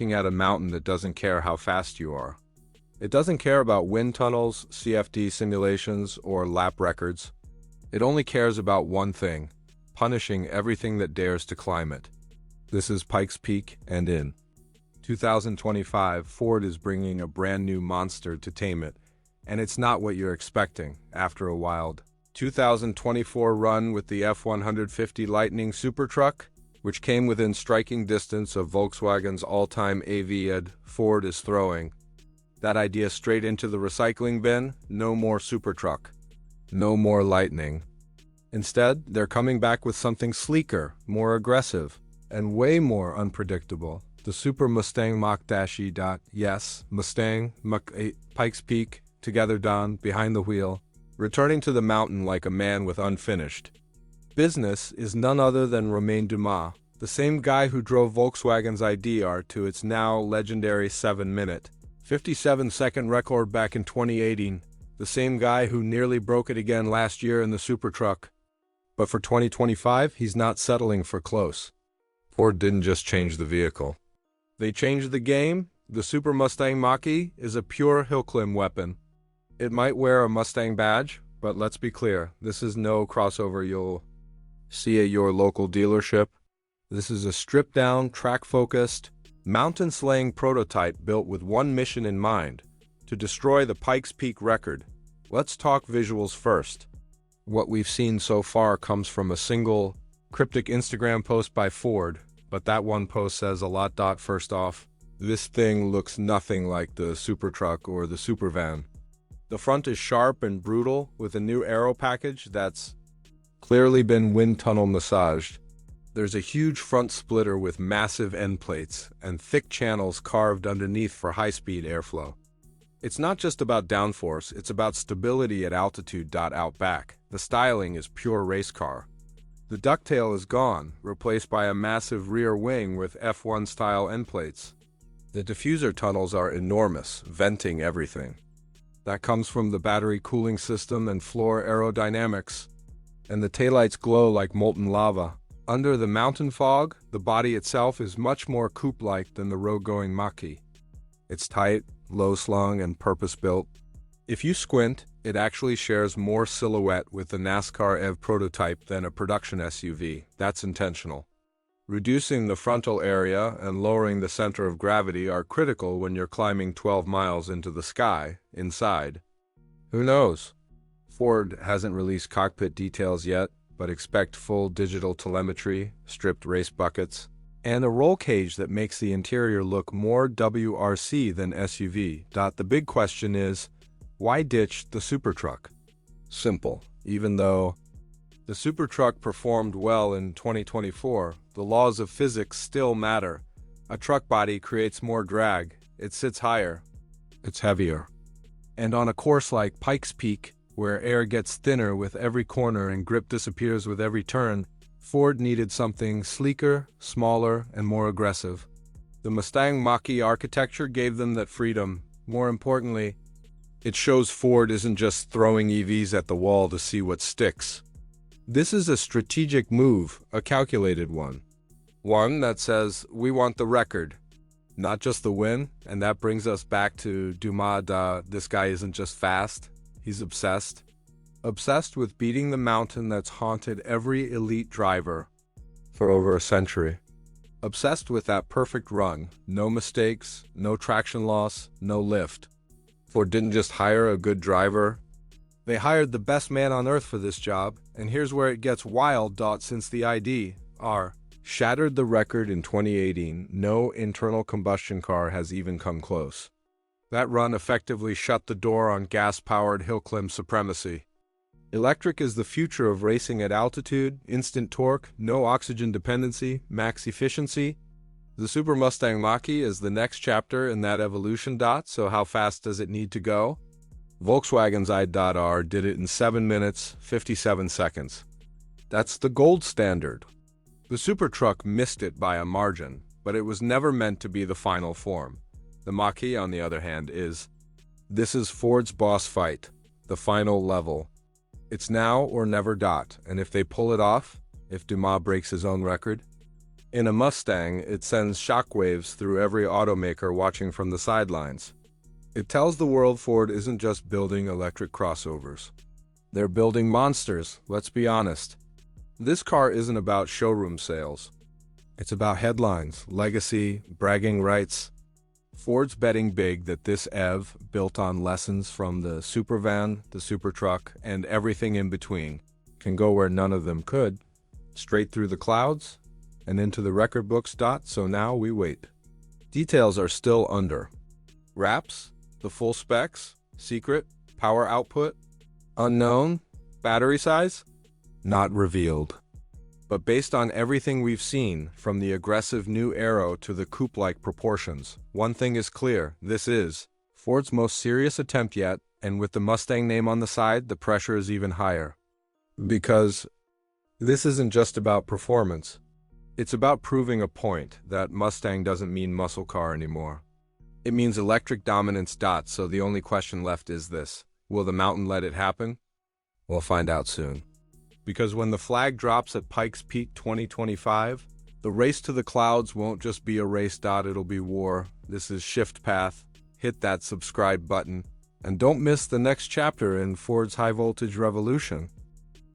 looking at a mountain that doesn't care how fast you are. It doesn't care about wind tunnels, CFD simulations, or lap records. It only cares about one thing: punishing everything that dares to climb it. This is Pikes Peak, and in 2025, Ford is bringing a brand new monster to tame it, and it's not what you're expecting after a wild 2024 run with the F-150 Lightning SuperTruck, which came within striking distance of Volkswagen's all-time AV. Ford is throwing that idea straight into the recycling bin. No more SuperTruck. No more Lightning. Instead, they're coming back with something sleeker, more aggressive, and way more unpredictable. The Super Mustang Mach-E. Yes, Mustang Mach-E, Pikes Peak, together done, behind the wheel, returning to the mountain like a man with unfinished business is none other than Romain Dumas, the same guy who drove Volkswagen's ID.R to its now legendary 7-minute, 57-second record back in 2018, the same guy who nearly broke it again last year in the SuperTruck. But for 2025, he's not settling for close. Ford didn't just change the vehicle. They changed the game. The Super Mustang Mach-E is a pure hill-climb weapon. It might wear a Mustang badge, but let's be clear, this is no crossover you'll see at your local dealership. This is a stripped-down, track-focused, mountain-slaying prototype built with one mission in mind: to destroy the Pikes Peak record. Let's talk visuals first. What we've seen so far comes from a single, cryptic Instagram post by Ford, but that one post says a lot. First off, this thing looks nothing like the SuperTruck or the Supervan. The front is sharp and brutal, with a new aero package that's clearly been wind tunnel massaged. There's a huge front splitter with massive end plates and thick channels carved underneath for high-speed airflow. It's not just about downforce, it's about stability at altitude. Out back, the styling is pure race car. The ducktail is gone, replaced by a massive rear wing with F1 style end plates. The diffuser tunnels are enormous, venting everything. That comes from the battery cooling system and floor aerodynamics, and the taillights glow like molten lava. Under the mountain fog, the body itself is much more coupe-like than the road-going Mach-E. It's tight, low-slung, and purpose-built. If you squint, it actually shares more silhouette with the NASCAR EV prototype than a production SUV. That's intentional. Reducing the frontal area and lowering the center of gravity are critical when you're climbing 12 miles into the sky, inside. Who knows? Ford hasn't released cockpit details yet, but expect full digital telemetry, stripped race buckets, and a roll cage that makes the interior look more WRC than SUV. The big question is, why ditch the SuperTruck? Simple. Even though the SuperTruck performed well in 2024, the laws of physics still matter. A truck body creates more drag, it sits higher, it's heavier. And on a course like Pikes Peak, where air gets thinner with every corner and grip disappears with every turn, Ford needed something sleeker, smaller, and more aggressive. The Mustang Mach-E architecture gave them that freedom. More importantly, it shows Ford isn't just throwing EVs at the wall to see what sticks. This is a strategic move, a calculated one. One that says, we want the record, not just the win, and that brings us back to Dumas. This guy isn't just fast, he's obsessed. Obsessed with beating the mountain that's haunted every elite driver for over a century. Obsessed with that perfect run, no mistakes, no traction loss, no lift. Ford didn't just hire a good driver, they hired the best man on earth for this job, and here's where it gets wild. Since the ID.R shattered the record in 2018, no internal combustion car has even come close. That run effectively shut the door on gas-powered hill-climb supremacy. Electric is the future of racing at altitude, instant torque, no oxygen dependency, max efficiency. The Super Mustang Mach-E is the next chapter in that evolution. So how fast does it need to go? Volkswagen's ID.R did it in 7 minutes, 57 seconds. That's the gold standard. The SuperTruck missed it by a margin, but it was never meant to be the final form. The Mach-E, on the other hand, is. This is Ford's boss fight, the final level. It's now or never. And if they pull it off, if Dumas breaks his own record, In a Mustang, it sends shockwaves through every automaker watching from the sidelines. It tells the world Ford isn't just building electric crossovers. They're building monsters, let's be honest. This car isn't about showroom sales. It's about headlines, legacy, bragging rights. Ford's betting big that this EV, built on lessons from the Supervan, the SuperTruck, and everything in between, can go where none of them could, straight through the clouds and into the record books. So now we wait. Details are still under wraps, the full specs, secret, power output, unknown, battery size, not revealed. But based on everything we've seen, from the aggressive new Aero to the coupe-like proportions, one thing is clear: this is Ford's most serious attempt yet, and with the Mustang name on the side, the pressure is even higher. Because this isn't just about performance. It's about proving a point that Mustang doesn't mean muscle car anymore. It means electric dominance. So the only question left is this: will the mountain let it happen? We'll find out soon. Because when the flag drops at Pikes Peak 2025, the race to the clouds won't just be a race. It'll be war. This is Shift Path. Hit that subscribe button, and don't miss the next chapter in Ford's high voltage revolution.